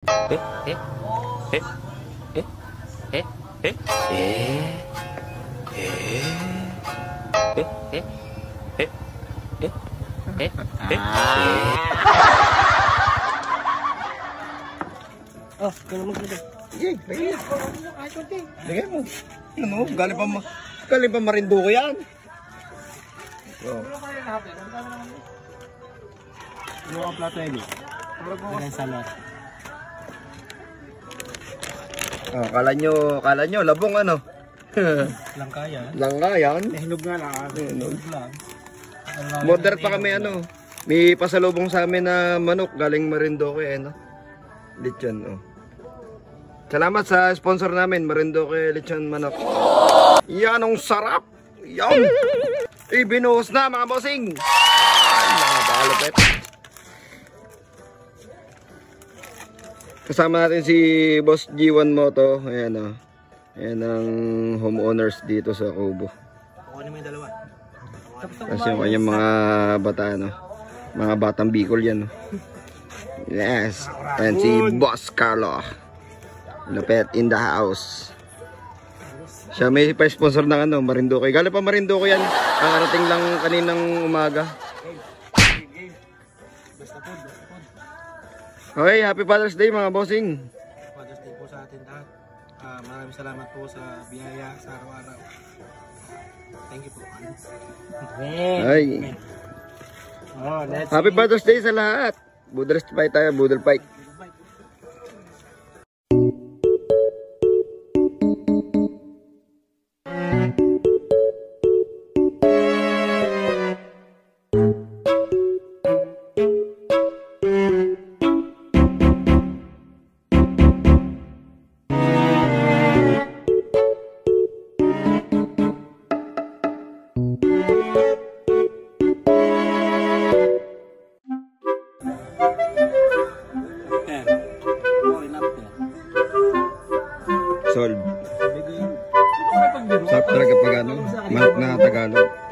Oh, kaya magkita. Sige, lagay mo. Lagay mo. Ano, galing pa Marinduque yan. Oh. Ano ka plato yun? Lagay salad. Oh, kala nyo, labong ano? Langkaya. Langkayan. Hinog nga lang. Hinog lang. Order pa kami ano. May pasalubong sa amin na manok galing Marinduque no. Lechon oh. Salamat sa sponsor namin, Marinduque Lechon Manok. Yan ang sarap. Yan. Ibinuhos na mga bossing. Ay, napakalupit. Kasama natin si Boss G1 Moto. Ayan o. Ayan ang homeowners dito sa Kubo. Kukunin mo yung dalawa. Kasi yung kanyang mga bata, no? Mga batang Bicol yan. No? Yes. Ayan si Boss Carlo. Lupet in the house. Siya may pa-sponsor ng ano, Marinduque. Galing pa Marinduque yan. Ang arating lang kaninang umaga. Okay, happy Father's Day mga bossing. Father's Day po sa atin lahat. Maraming salamat po sa biyaya sa araw-araw. Thank you po. Ay. Oh, Happy Father's Day sa lahat. Boodle fight tayo, boodle fight. Solve. Sarap talaga pag ano, manok na Tagalog.